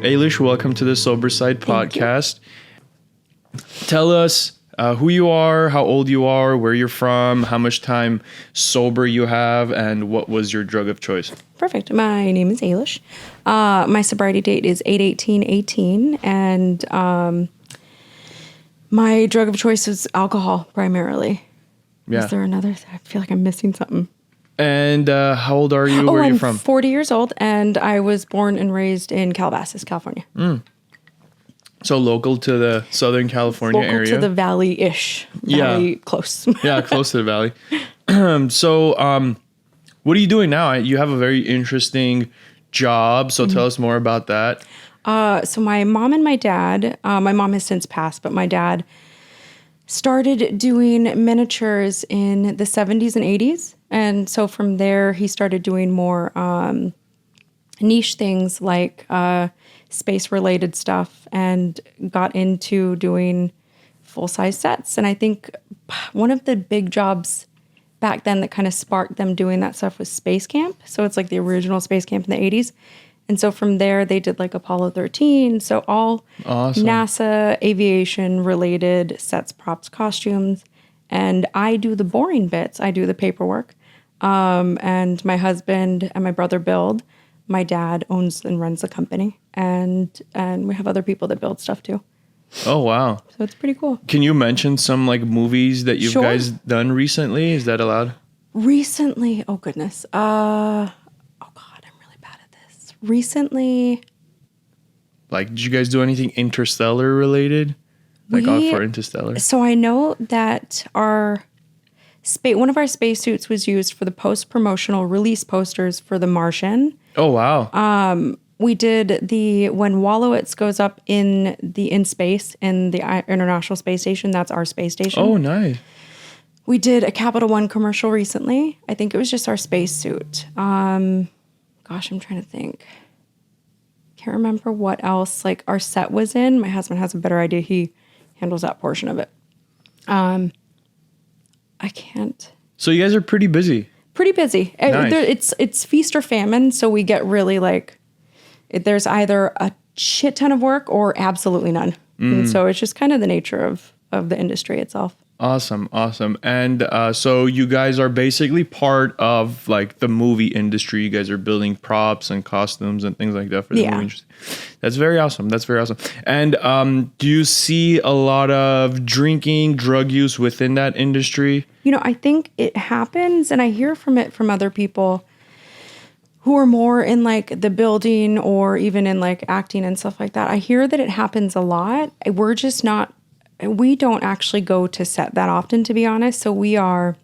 Alish, welcome to the Sober Side podcast. Tell us who you are, how old you are, where you're from, how much time sober you have, and what was your drug of choice. Perfect. My name is Alish. My sobriety date is 8/18/18, and my drug of choice is alcohol primarily. Yeah. Is there another? I feel like I'm missing something. And how old are you? Where are you from? I'm 40 years old, and I was born and raised in Calabasas, California. So local to the Southern California Local area. to the valley-ish. Valley close. Yeah, close to the valley. So what are you doing now? You have a very interesting job, so tell us more about that. So my mom and my dad, my mom has since passed, but my dad started doing miniatures in the 70s and 80s. And so from there, he started doing more niche things like space-related stuff and got into doing full-size sets. And I think one of the big jobs back then that kind of sparked them doing that stuff was Space Camp. So it's like the original Space Camp in the 80s. And so from there, they did like Apollo 13. So all NASA aviation-related sets, props, costumes. And I do the boring bits. I do the paperwork. And my husband and my brother build. My dad owns and runs the company. And we have other people that build stuff too. Oh, wow. So it's pretty cool. Can you mention some like movies that you guys done recently? Is that allowed? Recently? Oh, goodness. Recently, like, did you guys do anything Interstellar related? Like for Interstellar? So I know that one of our spacesuits was used for the post-promotional release posters for the Martian. Oh, wow. We did when Wallowitz goes up in space in the International Space Station. That's our space station. Oh, nice. We did a Capital One commercial recently. I think it was just our spacesuit. Gosh, I'm trying to think. Can't remember what else like our set was in. My husband has a better idea. He handles that portion of it. I can't. So you guys are pretty busy. Pretty busy. Nice. It's feast or famine. So we get really there's either a shit ton of work or absolutely none. And so it's just kind of the nature of the industry itself. Awesome. And so you guys are basically part of like the movie industry. You guys are building props and costumes and things like that for the movie industry. That's very awesome. And do you see a lot of drinking, drug use within that industry? I think it happens, and I hear from other people who are more in like the building or even in like acting and stuff like that. I hear that it happens a lot. We don't actually go to set that often, to be honest. So we are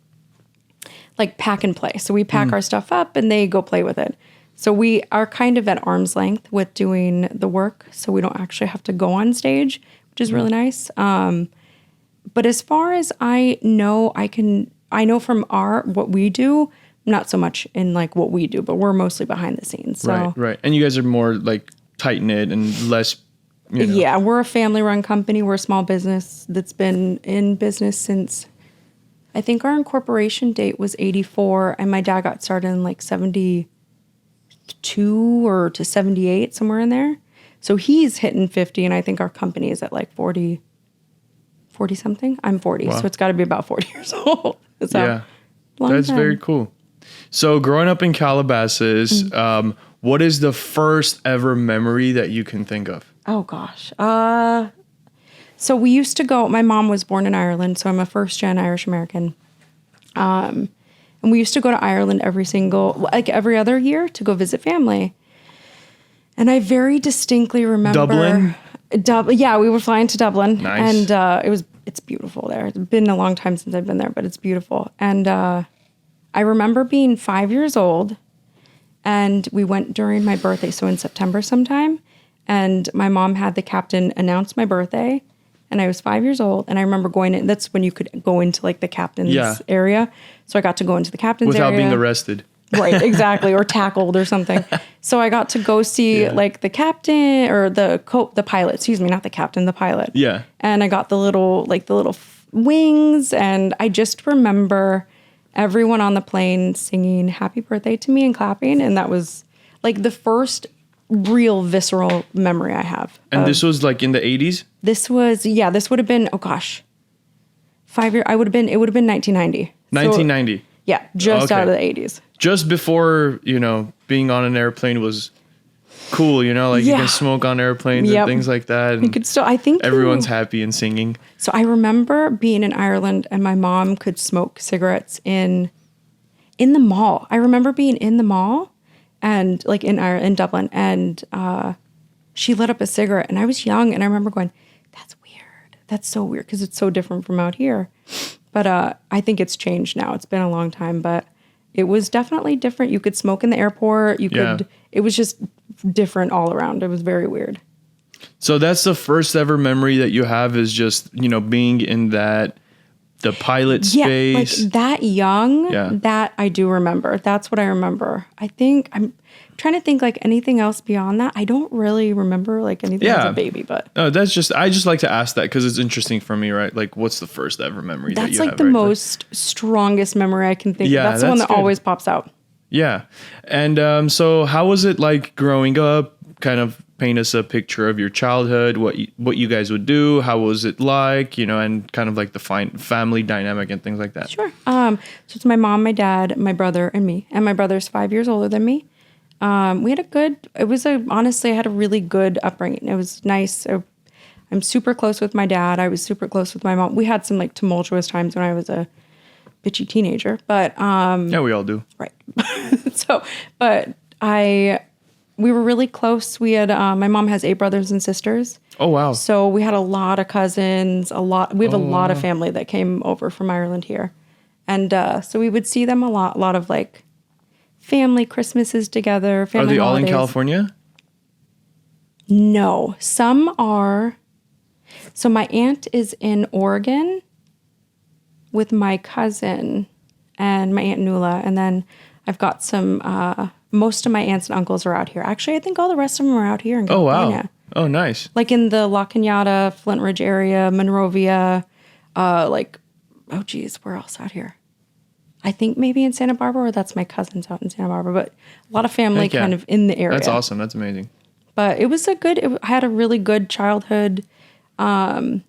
like pack and play. So we pack our stuff up and they go play with it. So we are kind of at arm's length with doing the work. So we don't actually have to go on stage, which is really nice. But as far as I know, I know from what we do, not so much in like what we do, but we're mostly behind the scenes. So. Right. And you guys are more like tight knit and less. Yeah, we're a family-run company. We're a small business that's been in business since, I think our incorporation date was 84, and my dad got started in like 72 or to 78, somewhere in there. So he's hitting 50, and I think our company is at like 40-something. I'm 40, so it's got to be about 40 years old. So, yeah, that's time. Very cool. So growing up in Calabasas, what is the first ever memory that you can think of? Oh, gosh. So we used to go, my mom was born in Ireland, so I'm a first-gen Irish American. And we used to go to Ireland every other year to go visit family. And I very distinctly remember... Dublin? Yeah, we were flying to Dublin. Nice. And it's beautiful there. It's been a long time since I've been there, but it's beautiful. And I remember being 5 years old, and we went during my birthday, so in September sometime. And my mom had the captain announce my birthday, and I was 5 years old. And I remember going in. That's when you could go into like the captain's area. So I got to go into the captain's area without being arrested. Right, exactly, or tackled or something. So I got to go see like the captain or the pilot. Excuse me, not the captain, the pilot. Yeah. And I got the little wings, and I just remember everyone on the plane singing "Happy Birthday" to me and clapping, and that was like the first real visceral memory I have. And this was like in the 80s? This would have been, 5 years. It would have been 1990. 1990. So, yeah, just out of the 80s. Just before, being on an airplane was cool, you can smoke on airplanes and things like that. And you could still, I think everyone's happy and singing. So I remember being in Ireland and my mom could smoke cigarettes in the mall. I remember being in the mall and like in Dublin, and she lit up a cigarette, and I was young, and I remember going, "That's weird. That's so weird," because it's so different from out here. But I think it's changed now. It's been a long time, but it was definitely different. You could smoke in the airport. It was just different all around. It was very weird. So that's the first ever memory that you have, is just, being in the pilot space. Like that young, that I do remember. That's what I remember. I think I'm trying to think like anything else beyond that. I don't really remember like anything as a baby, but. I just like to ask that because it's interesting for me, right? Like, what's the first ever memory that you have? That's like the most strongest memory I can think of. That's the one that always pops out. Yeah. And so how was it like growing up? Kind of paint us a picture of your childhood, what you guys would do, how was it like, and kind of like the family dynamic and things like that. Sure. So it's my mom, my dad, my brother, and me. And my brother's 5 years older than me. Honestly, I had a really good upbringing. It was nice. I'm super close with my dad. I was super close with my mom. We had some like tumultuous times when I was a bitchy teenager, but yeah, we all do. Right. We were really close. We had my mom has 8 brothers and sisters. Oh wow. So we had a lot of cousins, we have a lot of family that came over from Ireland here. And so we would see them a lot of like family Christmases together, family Are they holidays. all in California? No, some are. So my aunt is in Oregon with my cousin and my aunt Nuala, and then I've got some. Most of my aunts and uncles are out here. Actually, I think all the rest of them are out here in California. Oh, wow. Oh, nice. Like in the La Cañada, Flint Ridge area, Monrovia, where else out here? I think maybe in Santa Barbara, or that's my cousins out in Santa Barbara, but a lot of family kind of in the area. That's awesome. That's amazing. But it was I had a really good childhood. My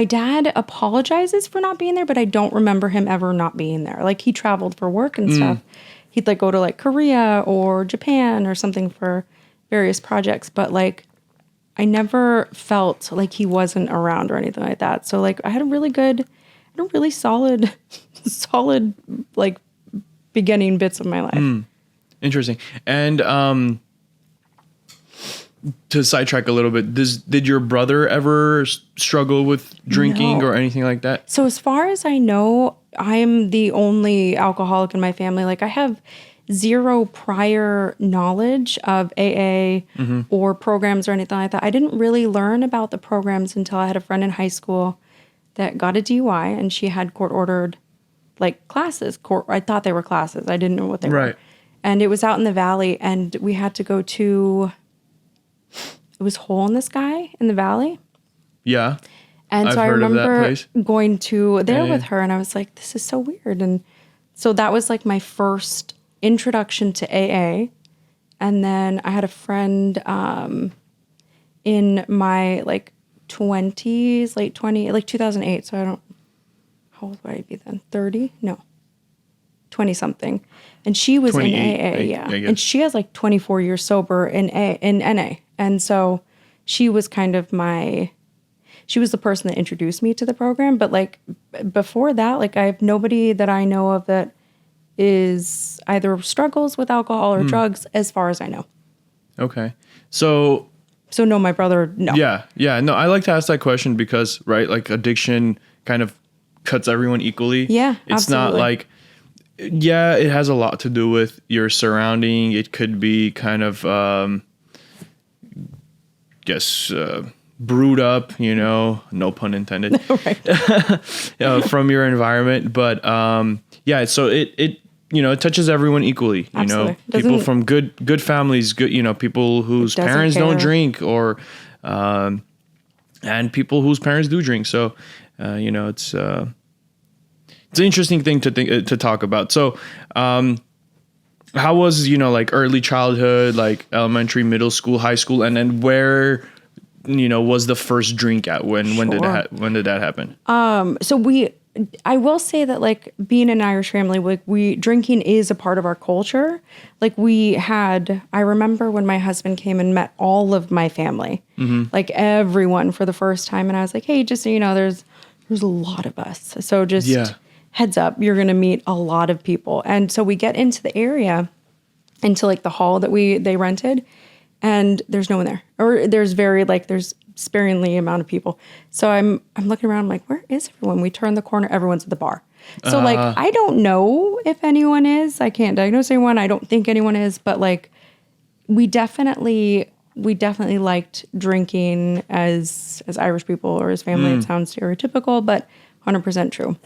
dad apologizes for not being there, but I don't remember him ever not being there. Like he traveled for work and stuff. He'd like go to like Korea or Japan or something for various projects, but like I never felt like he wasn't around or anything like that. So like I had a really solid like beginning bits of my life. Interesting. And to sidetrack a little bit, did your brother ever struggle with drinking or anything like that? So as far as I know, I am the only alcoholic in my family. Like I have zero prior knowledge of AA or programs or anything like that. I didn't really learn about the programs until I had a friend in high school that got a DUI, and she had court-ordered like classes. I thought they were classes. I didn't know what they were. And it was out in the valley, and we had to go to... It was Hole in the Sky in the valley. Yeah. And so I remember going to there with her, and I was like, this is so weird. And so that was like my first introduction to AA. And then I had a friend in my like 20s, late 20s, like 2008. So how old would I be then? 30? No. 20 something. And she was in AA, yeah. And she has like 24 years sober in NA. And so she was kind of she was the person that introduced me to the program. But like before that, like I have nobody that I know of that is either struggles with alcohol or drugs as far as I know. Okay. So no, my brother, no. Yeah. No, I like to ask that question because, right, like addiction kind of cuts everyone equally. Yeah, It's absolutely. not like, it has a lot to do with your surrounding. It could be kind of, brewed up, no pun intended, from your environment. But, so it touches everyone equally, Absolutely. People from good families, people whose parents don't drink or, and people whose parents do drink. So, it's an interesting thing to talk about. So, How was, like early childhood, like elementary, middle school, high school, and then where, was the first drink at? When did that happen? I will say that like being an Irish family, like drinking is a part of our culture. Like I remember when my husband came and met all of my family, like everyone for the first time. And I was like, hey, just so you know, there's a lot of us. So just heads up, you're going to meet a lot of people. And so we get into the area, into like the hall that they rented, and there's no one there, or there's sparingly amount of people. So I'm looking around, I'm like, where is everyone? We turn the corner, everyone's at the bar. So like, I don't know if anyone is. I can't diagnose anyone. I don't think anyone is, but like, we definitely liked drinking as Irish people or as family. It sounds stereotypical, but 100% true.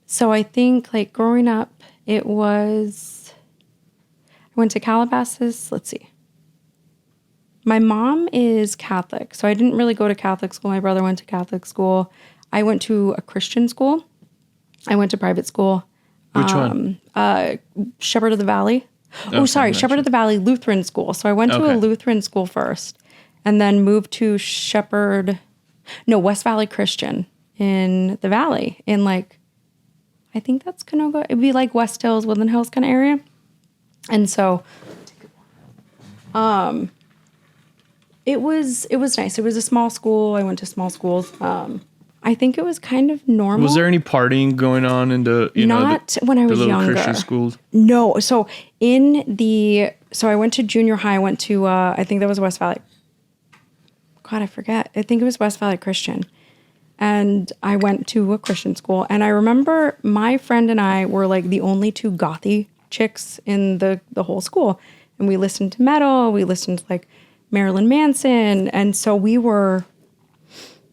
So I think like growing up, I went to Calabasas. Let's see. My mom is Catholic, so I didn't really go to Catholic school. My brother went to Catholic school. I went to a Christian school. I went to private school. Which one? Shepherd of the Valley. Shepherd of the Valley Lutheran school. So I went to a Lutheran school first, and then moved to West Valley Christian in the Valley, in like, I think that's Canoga. It'd be like West Hills, Woodland Hills kind of area. And so, it was nice. It was a small school. I went to small schools. I think it was kind of normal. Was there any partying going on in the, when I was younger. Christian schools? No. So I went to junior high. I went to, I think that was West Valley. God, I forget. I think it was West Valley Christian. And I went to a Christian school. And I remember my friend and I were like the only two gothy chicks in the whole school. And we listened to metal. We listened to like Marilyn Manson. And so we were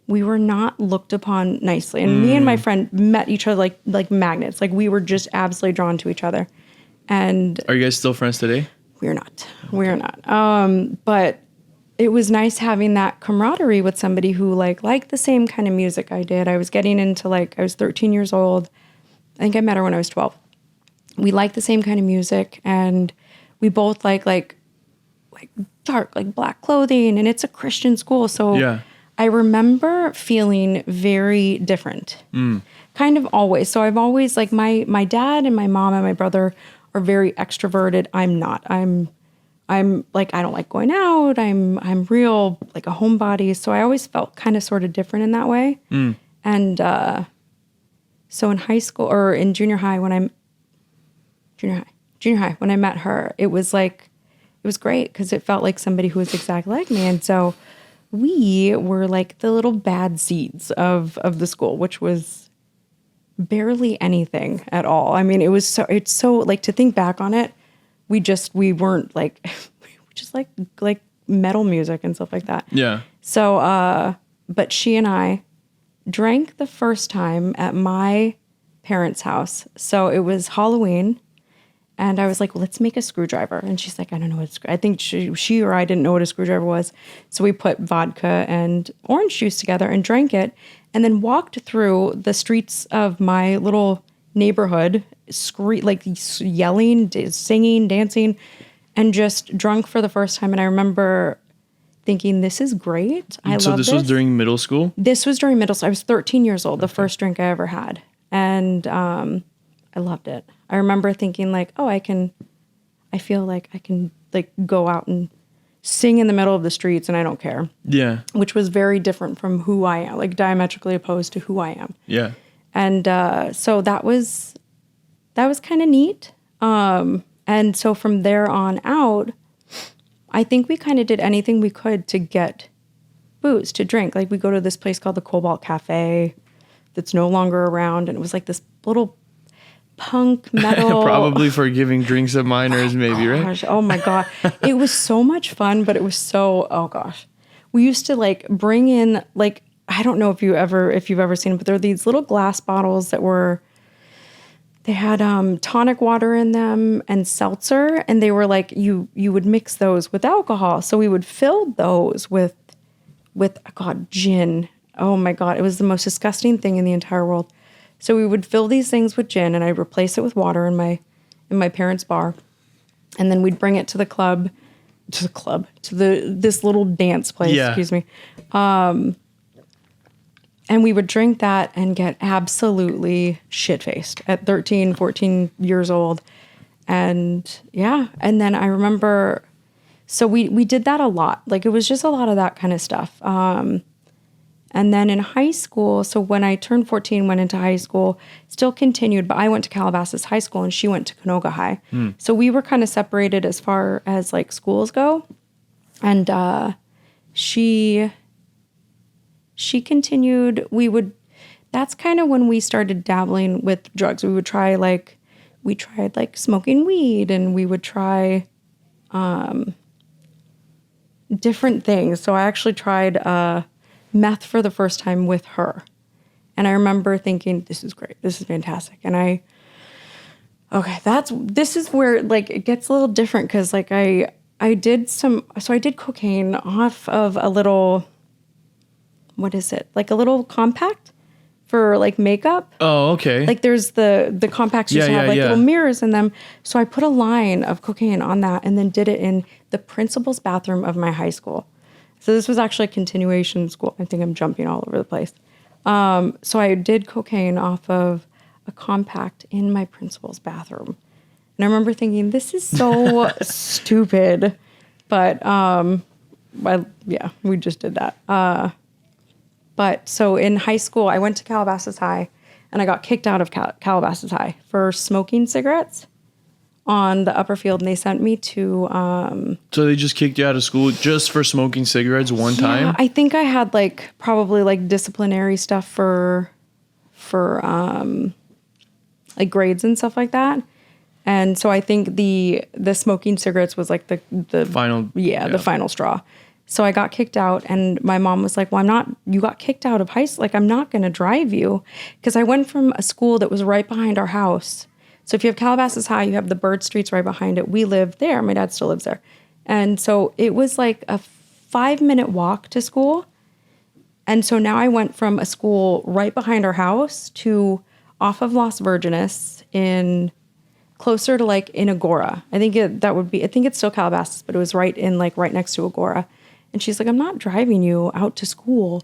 not looked upon nicely. And me and my friend met each other like magnets. Like we were just absolutely drawn to each other. And are you guys still friends today? We're not. But it was nice having that camaraderie with somebody who liked the same kind of music I did. I was getting into I was 13 years old. I think I met her when I was 12. We liked the same kind of music, and we both like dark, black clothing, and it's a Christian school. So I remember feeling very different, kind of always. So I've always my dad and my mom and my brother are very extroverted. I'm not. I'm I don't like going out. I'm real a homebody. So I always felt kind of sort of different in that way. And so in high school or in junior high when I met her, it was great because it felt like somebody who was exactly like me. And so we were the little bad seeds of the school, which was barely anything at all. I mean, it's so to think back on it, we weren't just like metal music and stuff like that. Yeah. So, but she and I drank the first time at my parents' house. So it was Halloween. And I was like, well, let's make a screwdriver. And she's like, I don't know what I think she or I didn't know what a screwdriver was. So we put vodka and orange juice together and drank it, and then walked through the streets of my little neighborhood, yelling, singing, dancing, and just drunk for the first time. And I remember thinking, this is great. I love this. So this was during middle school? This was during middle school. I was 13 years old, the first drink I ever had. And I loved it. I remember thinking I feel like I can go out and sing in the middle of the streets and I don't care. Yeah. Which was very different from who I am, diametrically opposed to who I am. Yeah. And so that was kind of neat. And so from there on out, I think we kind of did anything we could to get booze, to drink. We go to this place called the Cobalt Cafe that's no longer around. And it was this little punk metal. Probably for giving drinks at minors, maybe, right? Oh my God. It was so much fun, but it was so, oh gosh. We used to bring in, I don't know if you've ever seen it, but there are these little glass bottles they had tonic water in them and seltzer, and they were you would mix those with alcohol. So we would fill those with gin. Oh my God. It was the most disgusting thing in the entire world. So we would fill these things with gin, and I'd replace it with water in in my parents' bar. And then we'd bring it to this little dance place, excuse me. And we would drink that and get absolutely shit-faced at 13, 14 years old. And yeah, and then I remember, so we did that a lot. Like, it was just a lot of that kind of stuff. And then in high school, so when I turned 14, went into high school, still continued, but I went to Calabasas High School and she went to Canoga High. So we were kind of separated as far as like schools go. And she continued, that's kind of when we started dabbling with drugs. We tried like smoking weed, and we would try different things. So I actually tried meth for the first time with her. And I remember thinking, this is great. This is fantastic. And this is where like it gets a little different, because like I did cocaine off of a little, what is it? Like a little compact for like makeup. Oh, okay. Like there's the compacts used to have like little mirrors in them. So I put a line of cocaine on that and then did it in the principal's bathroom of my high school. So this was actually a continuation school. I think I'm jumping all over the place. So I did cocaine off of a compact in my principal's bathroom. And I remember thinking, this is so stupid. But we just did that. But so in high school, I went to Calabasas High, and I got kicked out of Calabasas High for smoking cigarettes on the upper field, and they sent me to... So they just kicked you out of school just for smoking cigarettes one time? I think I had like probably like disciplinary stuff for like grades and stuff like that. And so I think the smoking cigarettes was like the final... the final straw. So I got kicked out, and my mom was like, well, you got kicked out of high school. Like, I'm not going to drive you. Because I went from a school that was right behind our house. So if you have Calabasas High, you have the Bird Streets right behind it. We lived there. My dad still lives there. And so it was like a 5-minute walk to school. And so now I went from a school right behind our house to off of Las Virgenes in closer to like in Agora. I think it's still Calabasas, but it was right next to Agora. And she's like, I'm not driving you out to school.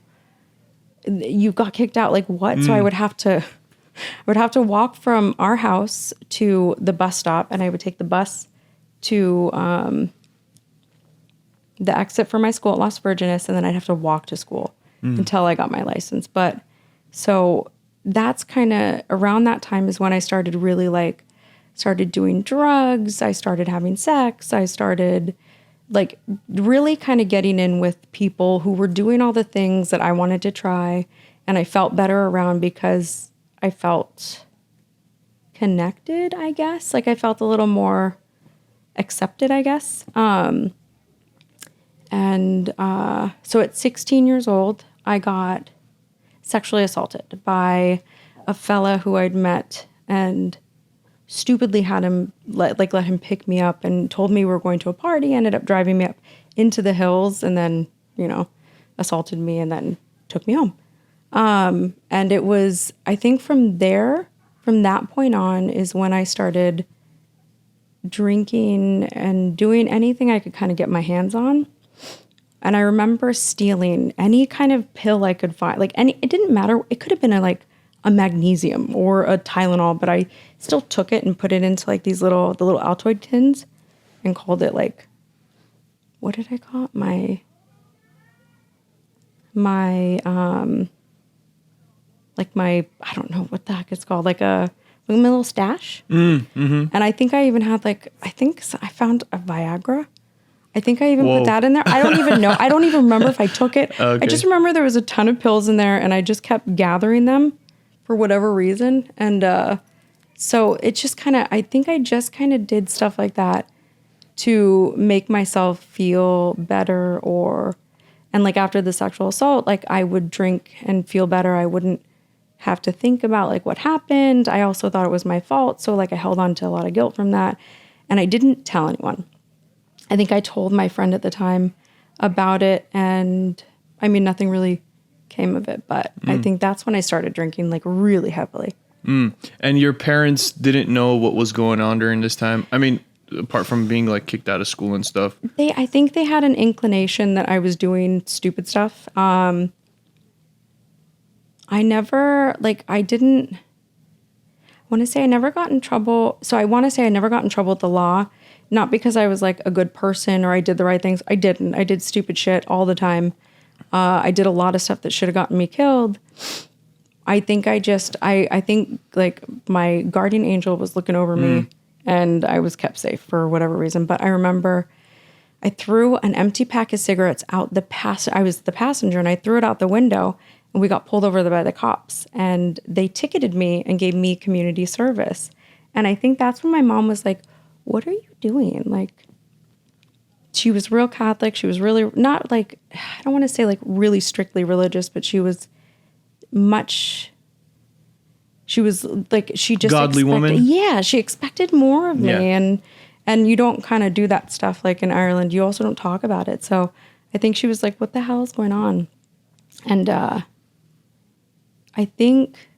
You got kicked out. Like, what? So I would have to walk from our house to the bus stop, and I would take the bus to the exit for my school at Las Virgenes, and then I'd have to walk to school until I got my license. But so that's kind of around that time is when I started really started doing drugs. I started having sex. I started like really kind of getting in with people who were doing all the things that I wanted to try. And I felt better around because I felt connected, I guess. Like I felt a little more accepted, I guess. So at 16 years old, I got sexually assaulted by a fella who I'd met and stupidly had him let him pick me up and told me we were going to a party, ended up driving me up into the hills and then, assaulted me and then took me home. And it was, I think from that point on is when I started drinking and doing anything I could kind of get my hands on. And I remember stealing any kind of pill I could find, it didn't matter. It could have been a magnesium or a Tylenol, but I still took it and put it into like the little Altoid tins and called it what did I call it? My I don't know what the heck it's called, my little stash. Mm-hmm. And I think I even had I found a Viagra. I think I even put that in there. I don't even know. I don't even remember if I took it. Okay. I just remember there was a ton of pills in there and I just kept gathering them for whatever reason. And so it just I think I just did stuff like that to make myself feel better and after the sexual assault, I would drink and feel better. I wouldn't have to think about what happened. I also thought it was my fault. So I held on to a lot of guilt from that. And I didn't tell anyone. I think I told my friend at the time about it, and I mean, nothing really came of it, but I think that's when I started drinking really heavily. And your parents didn't know what was going on during this time? I mean, apart from being like kicked out of school and stuff. I think they had an inclination that I was doing stupid stuff. I never, like, I want to say I never got in trouble. So I want to say I never got in trouble with the law, not because I was like a good person or I did the right things. I didn't. I did stupid shit all the time. I did a lot of stuff that should have gotten me killed. I think I think like my guardian angel was looking over me and I was kept safe for whatever reason. But I remember I threw an empty pack of cigarettes out I was the passenger and I threw it out the window and we got pulled over by the cops and they ticketed me and gave me community service. And I think that's when my mom was like, what are you doing? Like, she was real Catholic. She was really not like, I don't want to say like really strictly religious, but she was like, she just godly woman. Yeah, she expected more of me, and you don't kind of do that stuff like in Ireland. You also don't talk about it. So I think she was like, "What the hell is going on?" And I think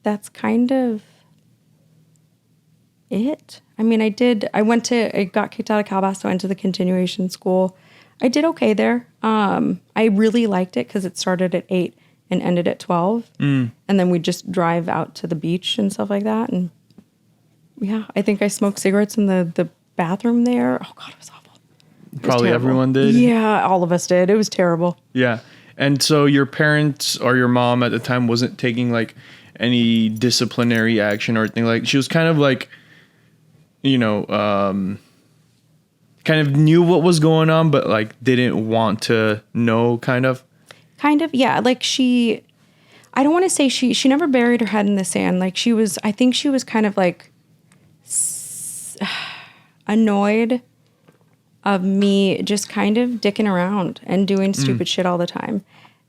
that's kind of it. I mean, I got kicked out of Calabasas, so I went to the continuation school. I did okay there. I really liked it because it started at 8 and ended at 12. And then we just drive out to the beach and stuff like that. And yeah, I think I smoked cigarettes in the bathroom there. Oh God, it was awful. Probably everyone did. Yeah, all of us did. It was terrible. Yeah. And so your parents or your mom at the time wasn't taking like any disciplinary action or anything. Like, she was kind of like, you know, kind of knew what was going on, but like didn't want to know, kind of. Kind of, yeah. Like I don't want to say she never buried her head in the sand. Like, I think she was kind of like annoyed of me just kind of dicking around and doing stupid shit all the time,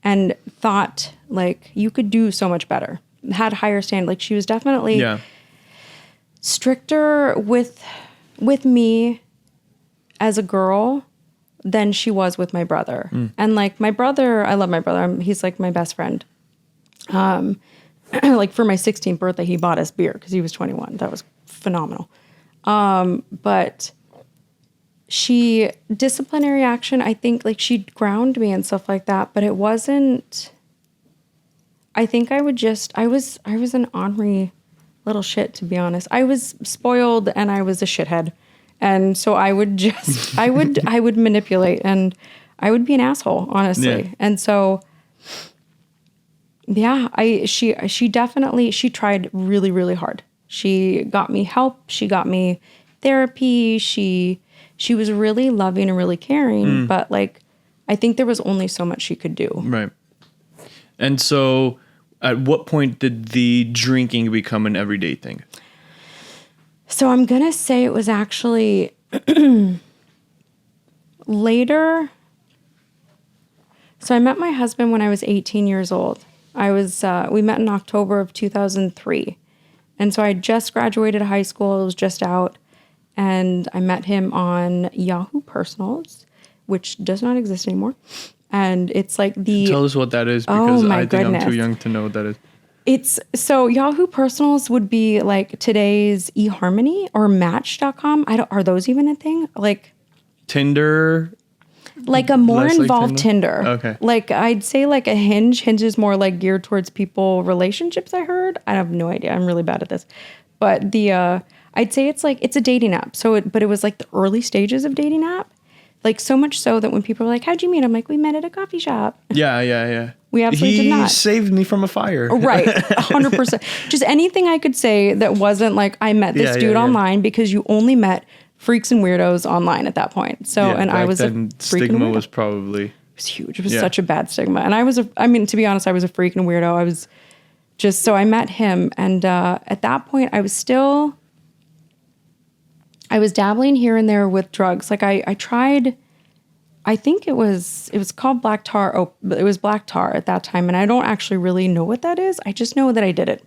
and thought like you could do so much better. Had higher standard. Like, she was definitely stricter with me as a girl than she was with my brother. And like my brother, I love my brother. He's like my best friend. Like for my 16th birthday, he bought us beer because he was 21. That was phenomenal. But disciplinary action, I think like she'd ground me and stuff like that, but it wasn't, I think I was an ornery little shit, to be honest. I was spoiled and I was a shithead. And so I would just, I would manipulate and I would be an asshole, honestly. Yeah. And so, yeah, she definitely tried really, really hard. She got me help. She got me therapy. She was really loving and really caring, but like, I think there was only so much she could do. Right. And so at what point did the drinking become an everyday thing? So I'm going to say it was actually later. So I met my husband when I was 18 years old. We met in October of 2003. And so I just graduated high school. I was just out. And I met him on Yahoo Personals, which does not exist anymore. And it's like Tell us what that is, because I think I'm too young to know what that is. So Yahoo Personals would be like today's eHarmony or Match.com. Are those even a thing? Like Tinder? Like a more involved Tinder. Okay. Like I'd say like a Hinge. Hinge is more like geared towards relationships, I heard. I have no idea. I'm really bad at this. But I'd say it's a dating app. But it was like the early stages of dating app. Like so much so that when people are like, how'd you meet? I'm like, we met at a coffee shop. Yeah. We absolutely did not. He saved me from a fire. Right. 100%. Just anything I could say that wasn't like, I met this dude online, because you only met freaks and weirdos online at that point. So, and I was a freak stigma was probably. It was huge. It was such a bad stigma. And to be honest, I was a freak and weirdo. I was just, so I met him. And at that point I was dabbling here and there with drugs. Like I tried, I think it was called black tar. Oh, it was black tar at that time. And I don't actually really know what that is. I just know that I did it.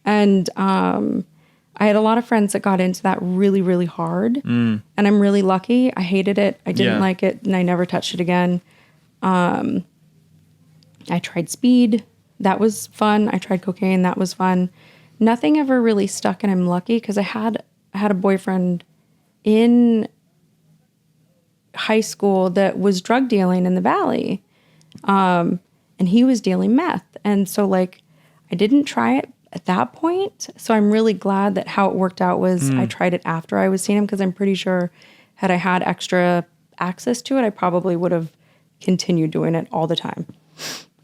And I had a lot of friends that got into that really, really hard. And I'm really lucky. I hated it. I didn't like it. And I never touched it again. I tried speed. that was fun. I tried cocaine. That was fun. Nothing ever really stuck, and I'm lucky because I had a boyfriend in high school that was drug dealing in the Valley. And he was dealing meth. And so like, I didn't try it at that point. So I'm really glad that how it worked out was I tried it after I was seeing him, because I'm pretty sure had I had extra access to it, I probably would have continued doing it all the time,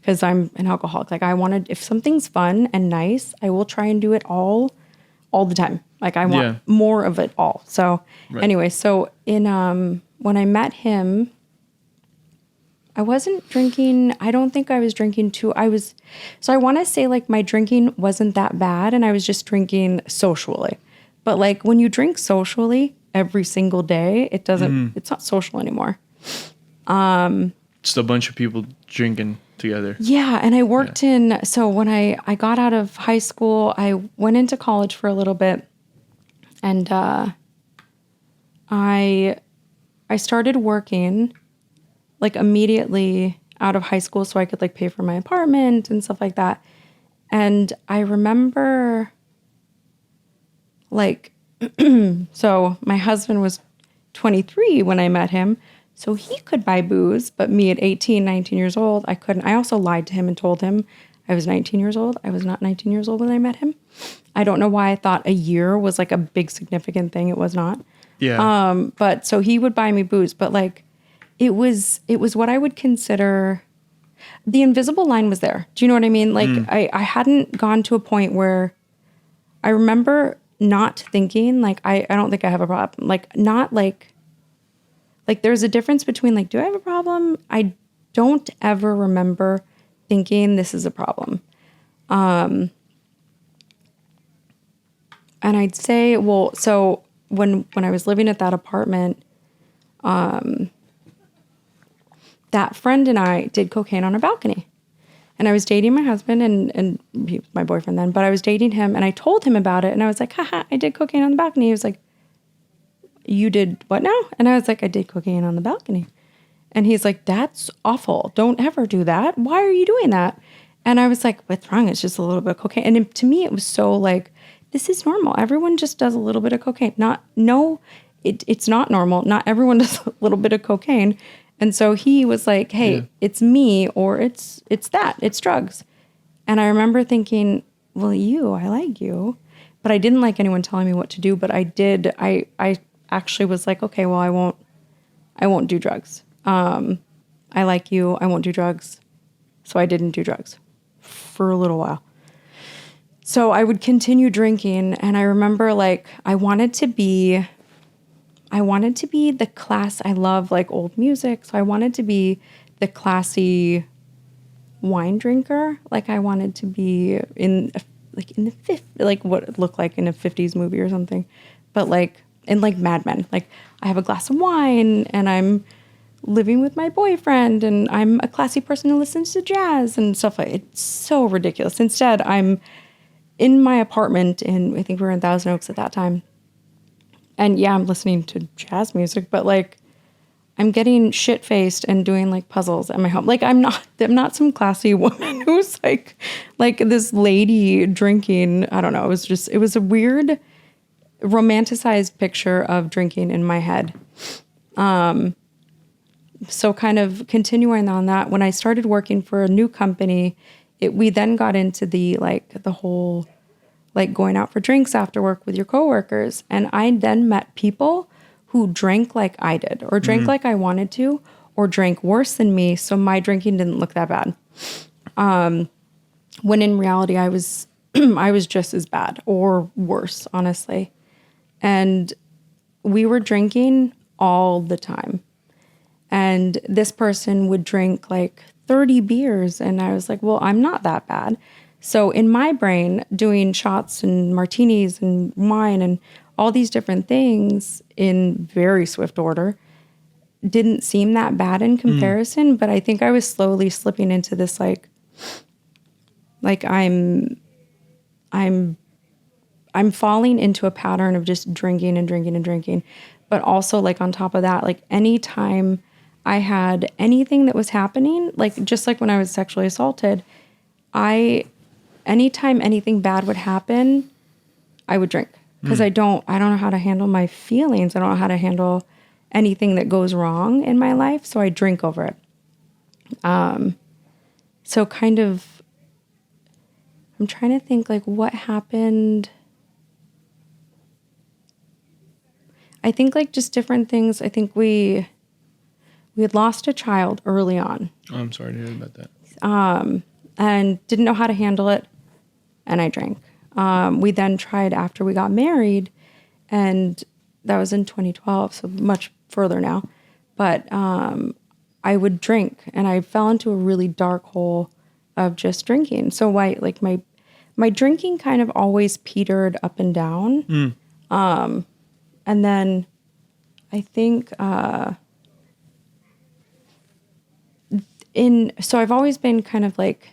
because I'm an alcoholic. Like if something's fun and nice, I will try and do it all the time. Like I want more of it all. So anyway, so when I met him, I wasn't drinking. I don't think I was drinking too. So I want to say like my drinking wasn't that bad, and I was just drinking socially. But like when you drink socially every single day, it's not social anymore. Just a bunch of people drinking together. Yeah. And I worked so when I got out of high school, I went into college for a little bit, and I started working like immediately out of high school so I could like pay for my apartment and stuff like that. And I remember like, so my husband was 23 when I met him, so he could buy booze, but me at 18, 19 years old, I couldn't. I also lied to him and told him I was 19 years old. I was not 19 years old when I met him. I don't know why I thought a year was like a big significant thing. It was not. Yeah. But so he would buy me booze, but like it was what I would consider the invisible line was there. Do you know what I mean? Like I hadn't gone to a point where I remember not thinking like, I don't think I have a problem. Like not like there's a difference between like, do I have a problem? I don't ever remember thinking this is a problem. And I'd say, well, so when I was living at that apartment, that friend and I did cocaine on a balcony, and I was dating my husband and he was my boyfriend then, but I was dating him, and I told him about it, and I was like, haha, I did cocaine on the balcony. He was like, you did what now? And I was like, I did cocaine on the balcony. And he's like, that's awful. Don't ever do that. Why are you doing that? And I was like, what's wrong? It's just a little bit of cocaine. And to me, it was so like, this is normal. Everyone just does a little bit of cocaine. It's not normal. Not everyone does a little bit of cocaine. And so he was like, hey, it's me, or it's that. It's drugs. And I remember thinking, well, I like you. But I didn't like anyone telling me what to do. But I did. I actually was like, okay, well, I won't do drugs. I like you. I won't do drugs. So I didn't do drugs for a little while. So I would continue drinking, and I remember like I wanted to be the class. I love like old music, so I wanted to be the classy wine drinker. Like I wanted to be in the fifth, like what it looked like in a 50s movie or something, but like in like Mad Men. Like I have a glass of wine, and I'm living with my boyfriend, and I'm a classy person who listens to jazz and stuff like. It's so ridiculous. Instead, I'm in my apartment, and I think we were in Thousand Oaks at that time. And yeah, I'm listening to jazz music, but like I'm getting shit-faced and doing like puzzles at my home. Like I'm not some classy woman who's like this lady drinking. I don't know. It was a weird romanticized picture of drinking in my head. So kind of continuing on that, when I started working for a new company, we then got into the whole like going out for drinks after work with your coworkers. And I then met people who drank like I did, or drank like I wanted to, or drank worse than me. So my drinking didn't look that bad. When in reality, I was just as bad or worse, honestly. And we were drinking all the time. And this person would drink like 30 beers. And I was like, well, I'm not that bad. So in my brain, doing shots and martinis and wine and all these different things in very swift order didn't seem that bad in comparison. But I think I was slowly slipping into this like I'm falling into a pattern of just drinking and drinking and drinking. But also like on top of that, like anytime I had anything that was happening, like just like when I was sexually assaulted, anytime anything bad would happen, I would drink because I don't know how to handle my feelings. I don't know how to handle anything that goes wrong in my life. So I drink over it. So kind of, I'm trying to think like what happened. I think like just different things. I think we had lost a child early on. Oh, I'm sorry to hear about that. And didn't know how to handle it. And I drank. We then tried after we got married, and that was in 2012, so much further now. But I would drink, and I fell into a really dark hole of just drinking. So like my drinking kind of always petered up and down. And then I think so I've always been kind of like,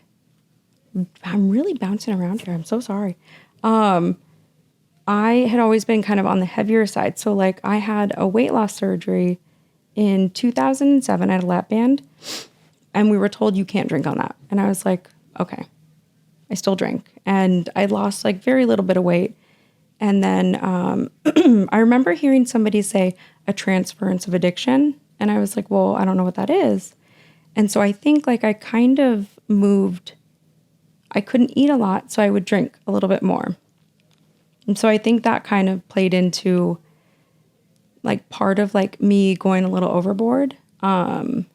I'm really bouncing around here. I'm so sorry. I had always been kind of on the heavier side. So like I had a weight loss surgery in 2007 at a lap band, and we were told you can't drink on that. And I was like, okay. I still drink, and I lost like very little bit of weight. And then I remember hearing somebody say a transference of addiction, and I was like, well, I don't know what that is. And so I think like I kind of moved. I couldn't eat a lot, so I would drink a little bit more. And so I think that kind of played into like part of like me going a little overboard. But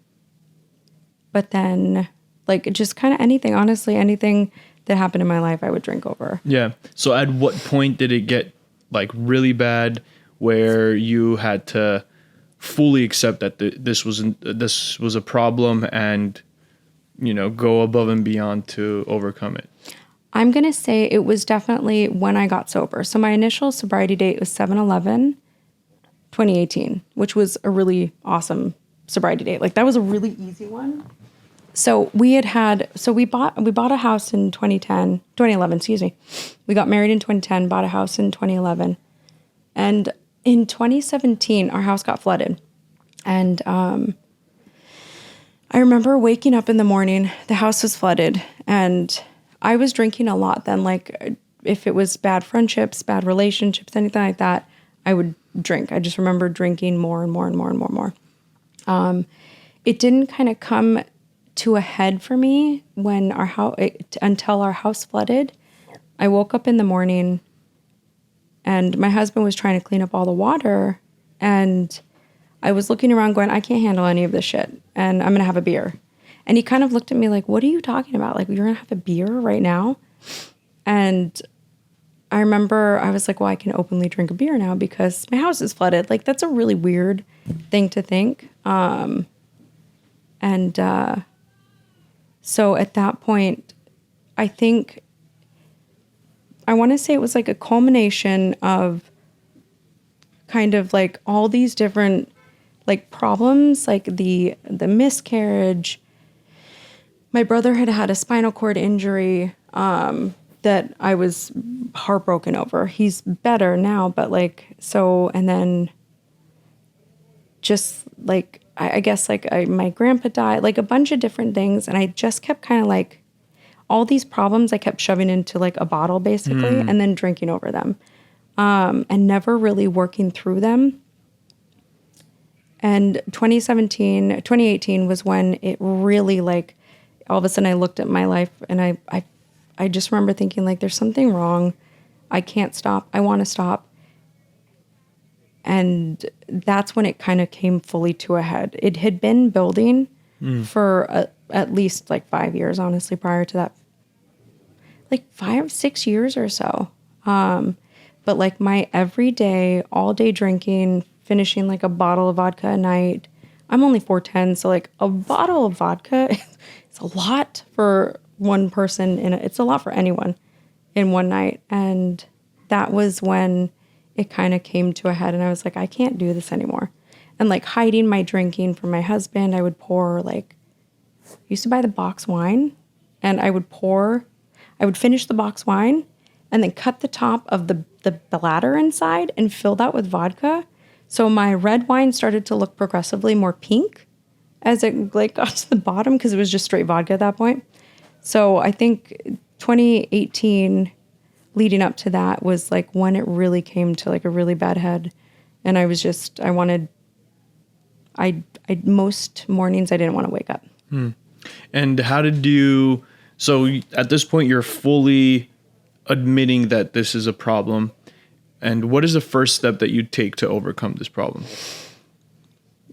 then like just kind of anything, honestly, anything that happened in my life, I would drink over. Yeah. So at what point did it get like really bad where you had to fully accept that this was a problem and, you know, go above and beyond to overcome it? I'm going to say it was definitely when I got sober. So my initial sobriety date was 7/11/2018, which was a really awesome sobriety date. Like that was a really easy one. So we bought a house in 2011, excuse me. We got married in 2010, bought a house in 2011. And in 2017, our house got flooded. And I remember waking up in the morning, the house was flooded, and I was drinking a lot then. Like if it was bad friendships, bad relationships, anything like that, I would drink. I just remember drinking more and more and more and more and more. It didn't kind of come to a head for me when until our house flooded. I woke up in the morning and my husband was trying to clean up all the water, and I was looking around going, I can't handle any of this shit, and I'm going to have a beer. And he kind of looked at me like, what are you talking about? Like, you're going to have a beer right now? And I remember I was like, well, I can openly drink a beer now because my house is flooded. Like, that's a really weird thing to think. So at that point, I think, I want to say it was like a culmination of kind of like all these different like problems, like the miscarriage. My brother had a spinal cord injury that I was heartbroken over. He's better now, but like, so, and then just like, I guess like my grandpa died, like a bunch of different things. And I just kept kind of like all these problems I kept shoving into like a bottle basically, and then drinking over them, and never really working through them. And 2018 was when it really like, all of a sudden I looked at my life and I just remember thinking like, there's something wrong. I can't stop. I want to stop. And that's when it kind of came fully to a head. It had been building for at least like 5 years, honestly, prior to that. Like 5-6 years or so. But like my everyday, all day drinking, finishing like a bottle of vodka a night. I'm only 4'10", so like a bottle of vodka is a lot for one person. It's a lot for anyone in one night. And that was when it kind of came to a head, and I was like, I can't do this anymore. And like hiding my drinking from my husband, I would pour like, I used to buy the box wine, and I would finish the box wine and then cut the top of the bladder inside and fill that with vodka. So my red wine started to look progressively more pink as it like got to the bottom, because it was just straight vodka at that point. So I think 2018 leading up to that was like when it really came to like a really bad head. And I was just, most mornings I didn't want to wake up. And how did you, so at this point you're fully admitting that this is a problem. And what is the first step that you take to overcome this problem?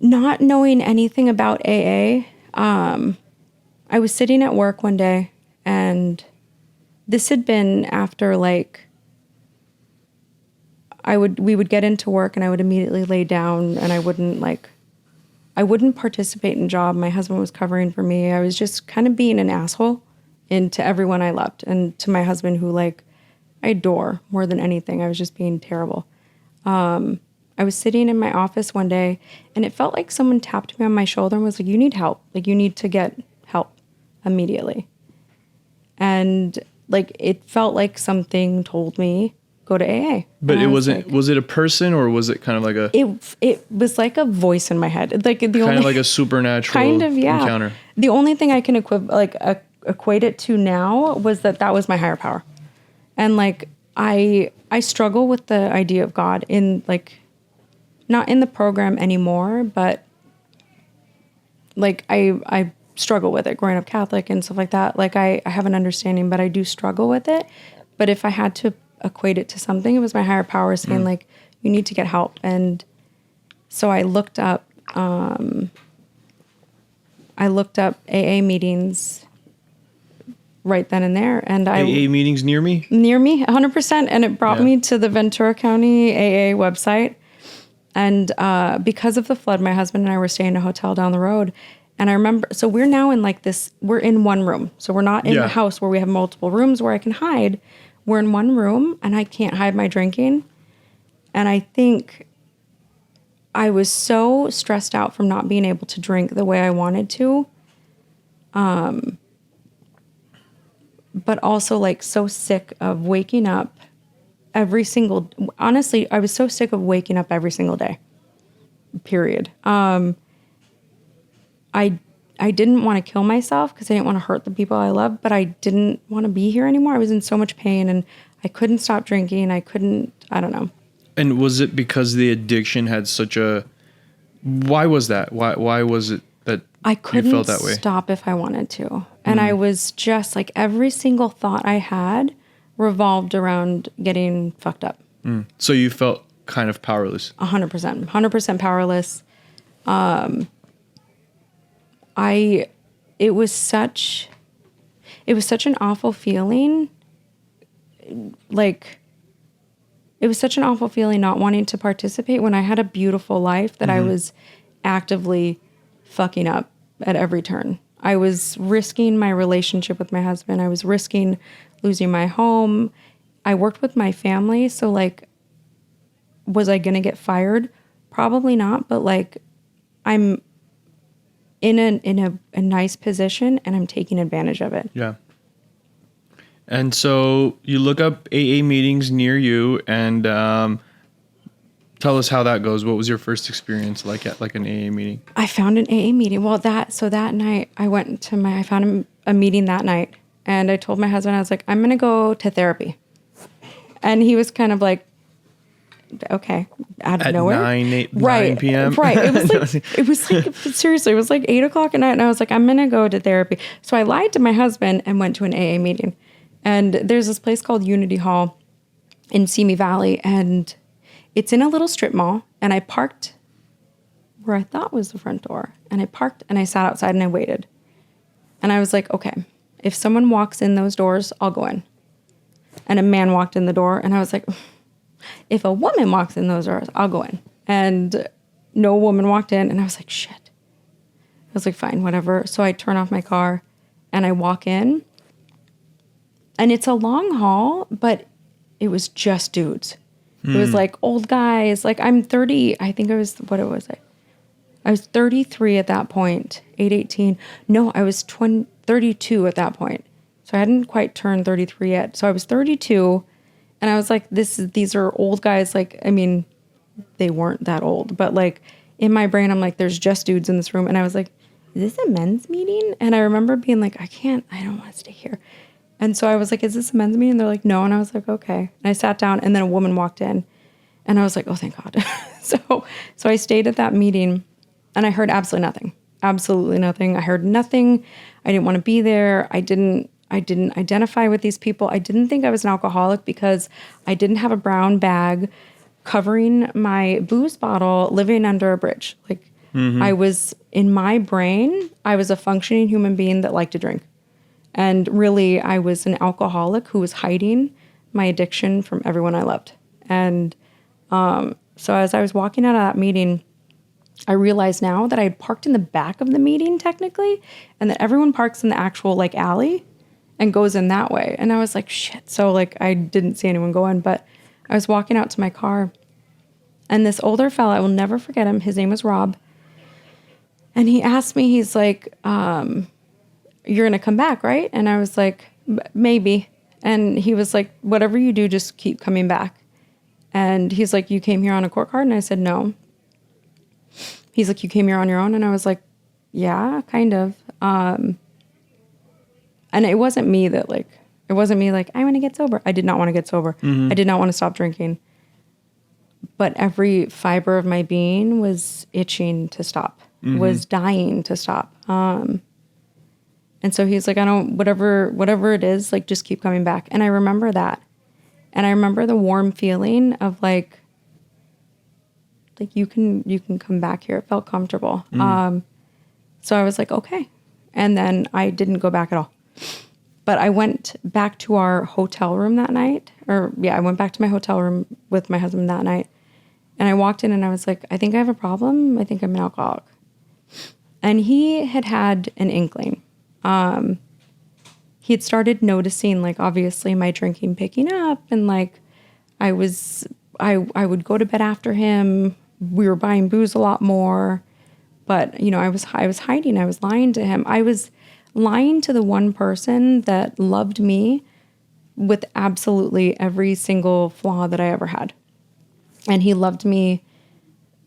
Not knowing anything about AA, I was sitting at work one day, and this had been after like we would get into work and I would immediately lay down, and I wouldn't participate in job. My husband was covering for me. I was just kind of being an asshole to everyone I loved, and to my husband, who like I adore more than anything. I was just being terrible. I was sitting in my office one day, and it felt like someone tapped me on my shoulder and was like, "You need help. Like, you need to get help immediately." And like, it felt like something told me, go to AA. But it wasn't, was it a person, or was it kind of like it was like a voice in my head. Like kind of like a supernatural encounter. The only thing I can equate it to now was that was my higher power. And like, I struggle with the idea of God in like, not in the program anymore, but like I struggle with it growing up Catholic and stuff like that. Like I have an understanding, but I do struggle with it. But if I had to equate it to something, it was my higher power saying like, you need to get help. And so I looked up AA meetings right then and there. And AA meetings near me? Near me, 100%. And it brought me to the Ventura County AA website. And because of the flood, my husband and I were staying in a hotel down the road. And I remember, so we're now in like this, we're in one room. So we're not in the house where we have multiple rooms where I can hide. We're in one room, and I can't hide my drinking. And I think I was so stressed out from not being able to drink the way I wanted to. But also like so sick of waking up honestly, I was so sick of waking up every single day, period. I didn't want to kill myself because I didn't want to hurt the people I love, but I didn't want to be here anymore. I was in so much pain, and I couldn't stop drinking. I don't know. And was it because the addiction had why was that? Why was it that you felt that way? I couldn't stop if I wanted to. And I was just like, every single thought I had revolved around getting fucked up. So you felt kind of powerless. 100% powerless. It was such an awful feeling. Like, it was such an awful feeling not wanting to participate when I had a beautiful life that I was actively fucking up at every turn. I was risking my relationship with my husband. I was risking losing my home. I worked with my family. So like, was I going to get fired? Probably not. But like, I'm in a nice position, and I'm taking advantage of it. Yeah. And so you look up AA meetings near you, and tell us how that goes. What was your first experience like at like an AA meeting? I found an AA meeting. Well, that night I found a meeting that night, and I told my husband, I was like, I'm going to go to therapy. And he was kind of like, okay, out of nowhere. 9 p.m. Right. It was like, seriously, it was like 8:00 at night. And I was like, I'm going to go to therapy. So I lied to my husband and went to an AA meeting. And there's this place called Unity Hall in Simi Valley. And it's in a little strip mall. And I parked where I thought was the front door. And I parked and I sat outside and I waited. And I was like, okay, if someone walks in those doors, I'll go in. And a man walked in the door. And I was like, if a woman walks in those doors, I'll go in. And no woman walked in, and I was like, shit. I was like, fine, whatever. So I turn off my car, and I walk in. And it's a long hall, but it was just dudes. It was like old guys. Like, I'm 30. I think I was, I was 33 at that point, 18. No, I was 32 at that point. So I hadn't quite turned 33 yet. So I was 32. And I was like, these are old guys. Like, I mean, they weren't that old, but like in my brain, I'm like, there's just dudes in this room. And I was like, is this a men's meeting? And I remember being like, I don't want to stay here. And so I was like, is this a men's meeting? And they're like, no. And I was like, okay. And I sat down, and then a woman walked in, and I was like, oh, thank God. So I stayed at that meeting, and I heard absolutely nothing. Absolutely nothing. I heard nothing. I didn't want to be there. I didn't identify with these people. I didn't think I was an alcoholic because I didn't have a brown bag covering my booze bottle living under a bridge. Like, I was, in my brain, I was a functioning human being that liked to drink. And really, I was an alcoholic who was hiding my addiction from everyone I loved. And so as I was walking out of that meeting, I realized now that I had parked in the back of the meeting technically, and that everyone parks in the actual like alley and goes in that way. And I was like, shit. So like I didn't see anyone go in, but I was walking out to my car, and this older fella, I will never forget him. His name was Rob. And he asked me, he's like, you're going to come back, right? And I was like, maybe. And he was like, whatever you do, just keep coming back. And he's like, you came here on a court card? And I said, no. He's like, you came here on your own? And I was like, yeah, kind of. And it wasn't me like, I want to get sober. I did not want to get sober. I did not want to stop drinking. But every fiber of my being was itching to stop, was dying to stop. And so he's like, whatever it is, like, just keep coming back. And I remember that. And I remember the warm feeling of like you can come back here. It felt comfortable. So I was like, okay. And then I didn't go back at all. But I went back to our hotel room that night. I went back to my hotel room with my husband that night. And I walked in and I was like, I think I have a problem. I think I'm an alcoholic. And he had an inkling. He had started noticing, like, obviously my drinking picking up, and like I would go to bed after him. We were buying booze a lot more, but you know, I was hiding. I was lying to him. I was lying to the one person that loved me with absolutely every single flaw that I ever had. And he loved me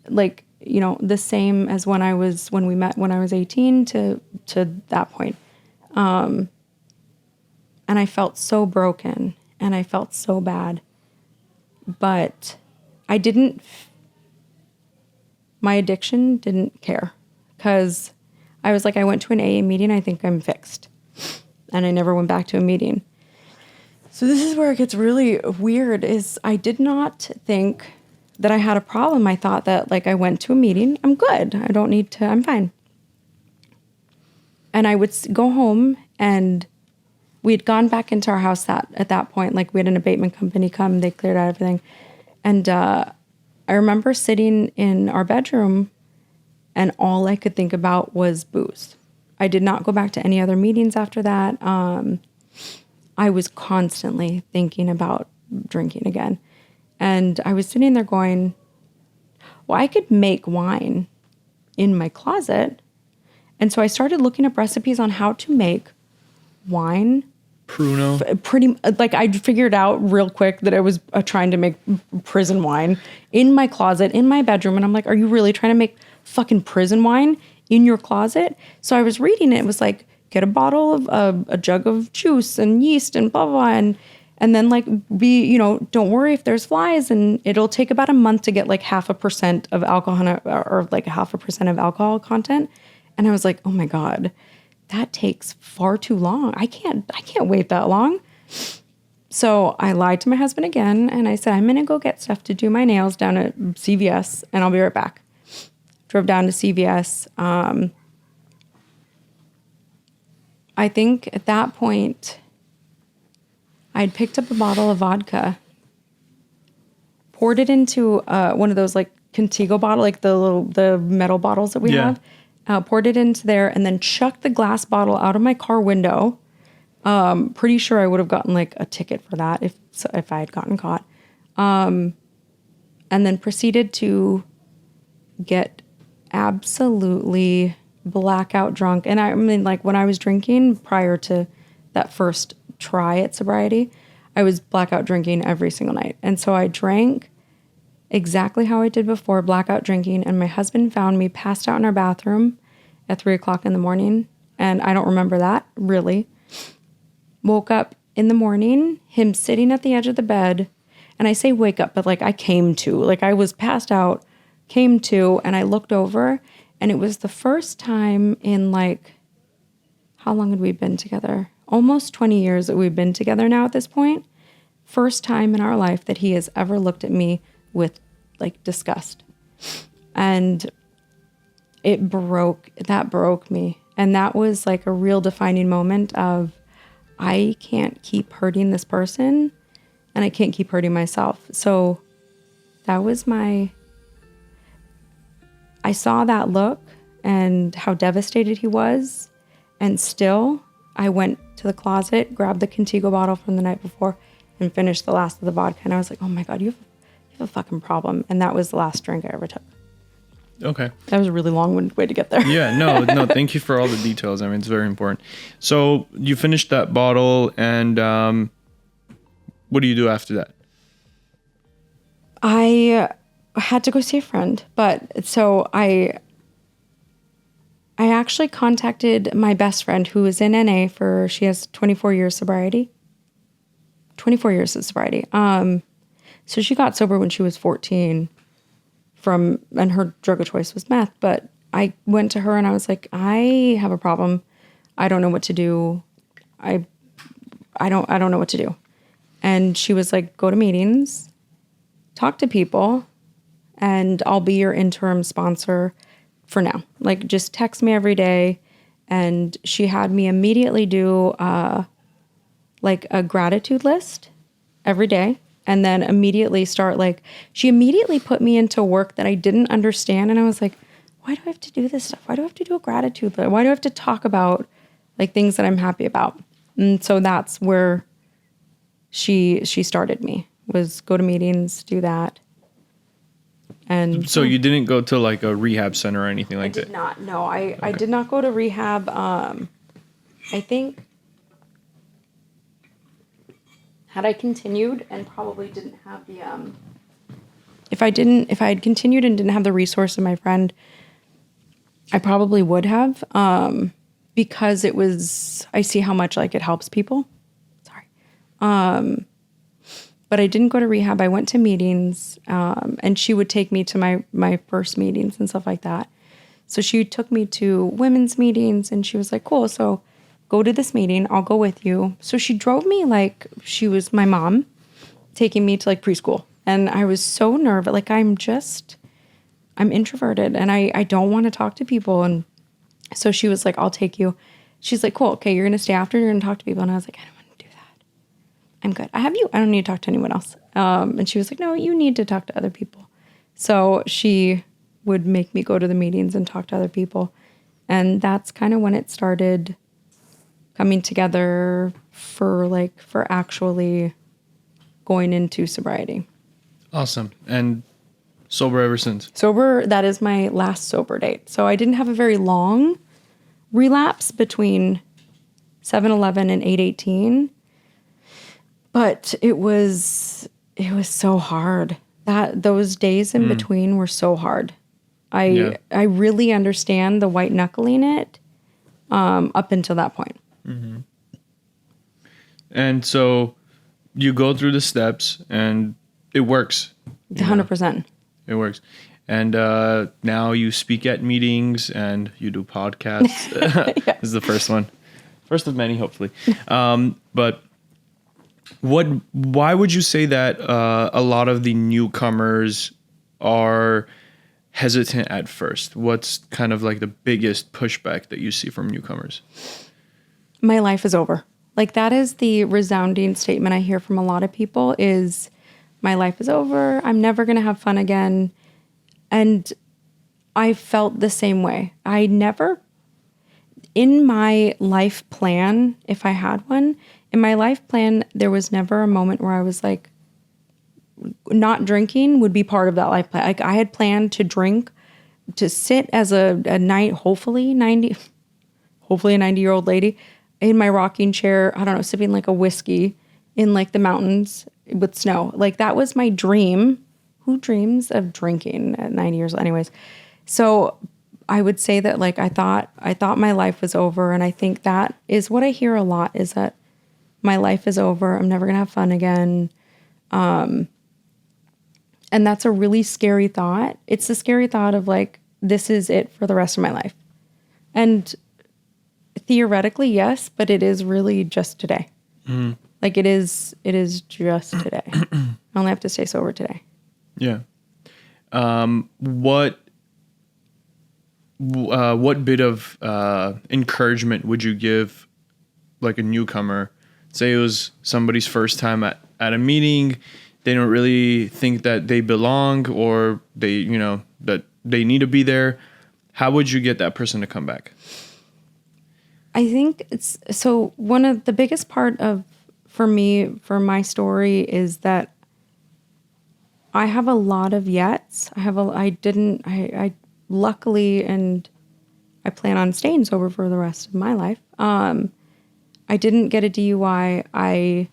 like, you know, the same as when we met when I was 18 to that point. And I felt so broken and I felt so bad, but my addiction didn't care, because I was like, I went to an AA meeting. I think I'm fixed. And I never went back to a meeting. So this is where it gets really weird, is I did not think that I had a problem. I thought that, like, I went to a meeting, I'm good. I'm fine. And I would go home, and we had gone back into our house at that point. Like, we had an abatement company come, they cleared out everything. And I remember sitting in our bedroom, and all I could think about was booze. I did not go back to any other meetings after that. I was constantly thinking about drinking again. And I was sitting there going, well, I could make wine in my closet. And so I started looking up recipes on how to make wine. Pruno. Like, I figured out real quick that I was trying to make prison wine in my closet, in my bedroom. And I'm like, are you really trying to make fucking prison wine in your closet? So I was reading it. It was like, get a bottle of a jug of juice and yeast and blah, blah, blah. And then, like, don't worry if there's flies, and it'll take about a month to get like 0.5% of alcohol, or like 0.5% of alcohol content. And I was like, oh my God, that takes far too long. I can't wait that long. So I lied to my husband again, and I said, I'm gonna go get stuff to do my nails down at CVS, and I'll be right back. Drove down to CVS. I think at that point, I'd picked up a bottle of vodka, poured it into one of those like Contigo bottle, like the metal bottles that we have. Poured it into there, and then chucked the glass bottle out of my car window. Pretty sure I would have gotten like a ticket for that if I had gotten caught. And then proceeded to get absolutely blackout drunk. And I mean, like, when I was drinking prior to that first try at sobriety, I was blackout drinking every single night. And so I drank exactly how I did before, blackout drinking, and my husband found me passed out in our bathroom, at 3:00 in the morning. And I don't remember that, really. Woke up in the morning, him sitting at the edge of the bed. And I say wake up, but like I came to. Like I was passed out, came to, and I looked over. And it was the first time in like, how long had we been together? Almost 20 years that we've been together now at this point. First time in our life that he has ever looked at me with like disgust. And that broke me. And that was like a real defining moment of, I can't keep hurting this person and I can't keep hurting myself. So that was I saw that look and how devastated he was. And still, I went to the closet, grabbed the Contigo bottle from the night before and finished the last of the vodka. And I was like, oh my God, you have a fucking problem. And that was the last drink I ever took. Okay. That was a really long way to get there. Yeah, no, thank you for all the details. I mean, it's very important. So you finished that bottle and what do you do after that? I had to go see a friend, but so I actually contacted my best friend who is in NA she has 24 years sobriety. 24 years of sobriety. So she got sober when she was 14 and her drug of choice was meth. But I went to her and I was like, I have a problem. I don't know what to do. I don't know what to do. And she was like, go to meetings, talk to people, and I'll be your interim sponsor for now. Like, just text me every day. And she had me immediately do like a gratitude list every day. And then immediately she immediately put me into work that I didn't understand. And I was like, why do I have to do this stuff? Why do I have to do a gratitude list? Why do I have to talk about like things that I'm happy about? And so that's where she started me, was go to meetings, do that. And so you didn't go to like a rehab center or anything like that? I did not. No, I did not go to rehab. I think had I continued and probably didn't have the if I had continued and didn't have the resource of my friend, I probably would have, because I see how much like it helps people. Sorry. But I didn't go to rehab. I went to meetings, and she would take me to my first meetings and stuff like that. So she took me to women's meetings and she was like, cool, so go to this meeting. I'll go with you. So she drove me like she was my mom, taking me to like preschool. And I was so nervous. Like I'm introverted and I don't want to talk to people. And so she was like, I'll take you. She's like, cool. Okay. You're going to stay after. You're going to talk to people. And I was like, I don't want to do that. I'm good. I don't need to talk to anyone else. And she was like, no, you need to talk to other people. So she would make me go to the meetings and talk to other people. And that's kind of when it started coming together for actually going into sobriety. Awesome. And sober ever since? Sober, that is my last sober date. So I didn't have a very long relapse between 7-11 and 8-18. But it was so hard. Those days in between were so hard. I really understand the white knuckling it up until that point. Mm-hmm. And so you go through the steps and it works. 100%. It works. And now you speak at meetings and you do podcasts. This is the first one. First of many, hopefully. But why would you say that a lot of the newcomers are hesitant at first? What's kind of like the biggest pushback that you see from newcomers? My life is over. Like that is the resounding statement I hear from a lot of people is my life is over. I'm never going to have fun again. And I felt the same way. I never, in my life plan, if I had one, in my life plan, there was never a moment where I was like, not drinking would be part of that life plan. Like I had planned to drink, to sit as a night, hopefully a 90-year-old lady in my rocking chair, I don't know, sipping like a whiskey in like the mountains with snow. Like that was my dream. Who dreams of drinking at 90 years old? Anyways, so I would say that like I thought my life was over, and I think that is what I hear a lot, is that my life is over. I'm never gonna have fun again. And that's a really scary thought. It's the scary thought of like, this is it for the rest of my life. And theoretically, yes, but it is really just today. Mm. Like it is just today. I only have to stay sober today. Yeah. What bit of encouragement would you give like a newcomer? Say it was somebody's first time at a meeting. They don't really think that they belong, or they, that they need to be there. How would you get that person to come back? I think so one of the biggest part of, for me, for my story, is that I have a lot of yets. I luckily, and I plan on staying sober for the rest of my life. I didn't get a DUI. I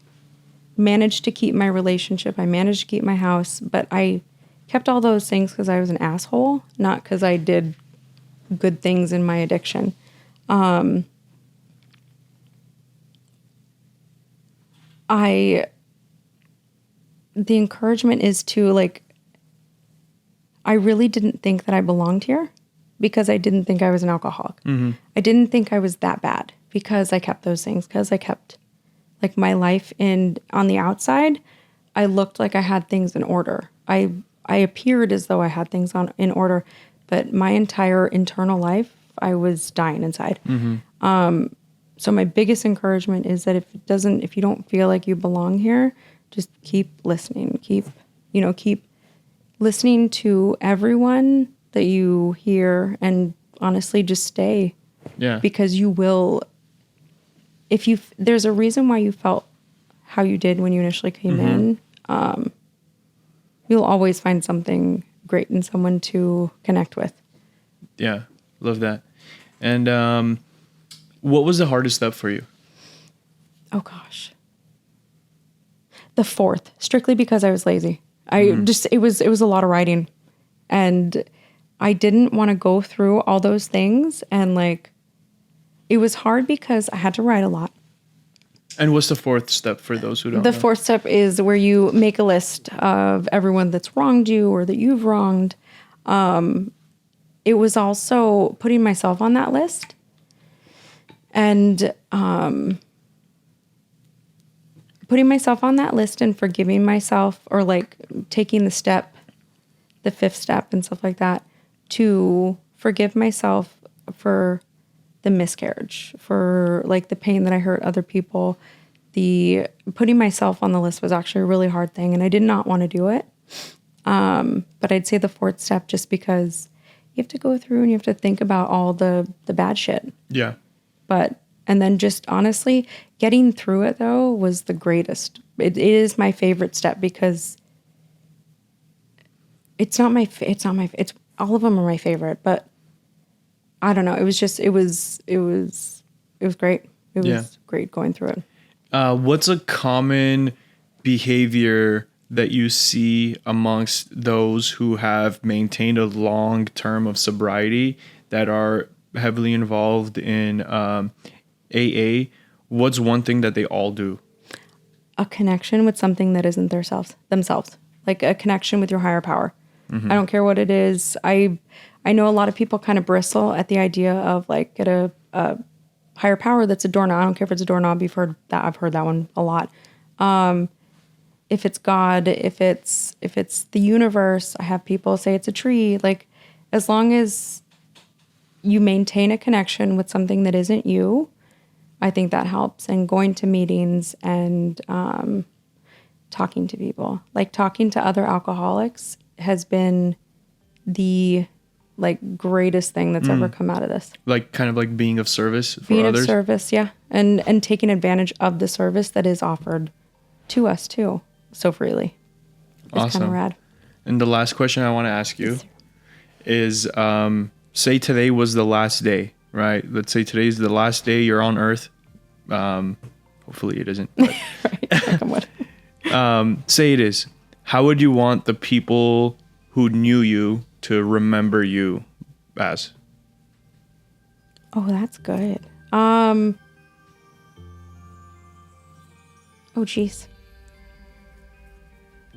managed to keep my relationship. I managed to keep my house, but I kept all those things because I was an asshole, not because I did good things in my addiction. The encouragement is to like, I really didn't think that I belonged here because I didn't think I was an alcoholic. Mm-hmm. I didn't think I was that bad because I kept those things, because I kept like my life on the outside, I looked like I had things in order. I appeared as though I had things in order, but my entire internal life, I was dying inside. Mm-hmm. So my biggest encouragement is that if you don't feel like you belong here, just keep listening. Keep listening to everyone that you hear, and honestly, just stay. Yeah. Because you will. There's a reason why you felt how you did when you initially came in. You'll always find something great in someone to connect with. Yeah, love that. And what was the hardest step for you? Oh gosh, the fourth, strictly because I was lazy. It was a lot of writing, and I didn't want to go through all those things, and like. It was hard because I had to write a lot. And what's the fourth step for those who don't know? The fourth step is where you make a list of everyone that's wronged you or that you've wronged. It was also putting myself on that list. And putting myself on that list and forgiving myself, or like taking the fifth step and stuff like that, to forgive myself for the miscarriage, for like the pain that I hurt other people. The putting myself on the list was actually a really hard thing, and I did not want to do it. But I'd say the fourth step, just because you have to go through and you have to think about all the bad shit. Yeah. And then just honestly getting through it though was the greatest. It is my favorite step, because it's all of them are my favorite, but I don't know. It was great. It was great going through it. What's a common behavior that you see amongst those who have maintained a long term of sobriety that are heavily involved in AA? What's one thing that they all do? A connection with something that isn't themselves. Like a connection with your higher power. Mm-hmm. I don't care what it is. I know a lot of people kind of bristle at the idea of like get a higher power that's a doorknob. I don't care if it's a doorknob. You've heard that. I've heard that one a lot. If it's God, if it's the universe, I have people say it's a tree. Like, as long as you maintain a connection with something that isn't you, I think that helps. And going to meetings and talking to people, like talking to other alcoholics, has been the greatest thing that's ever come out of this. Like kind of like being of service for others? Being of service, yeah. And taking advantage of the service that is offered to us too, so freely. It's awesome. Kind of rad. And the last question I want to ask you is, say today was the last day, right? Let's say today's the last day you're on Earth. Hopefully it isn't. Right. Say it is. How would you want the people who knew you to remember you as? Oh, that's good. Oh, geez.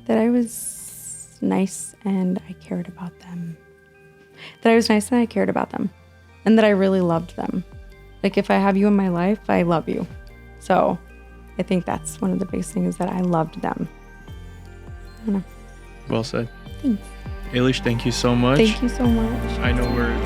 That I was nice and I cared about them. That I was nice and I cared about them. And that I really loved them. Like, if I have you in my life, I love you. So I think that's one of the biggest things, is that I loved them. I don't know. Well said. Thanks. Alish, thank you so much. Thank you so much. I know we're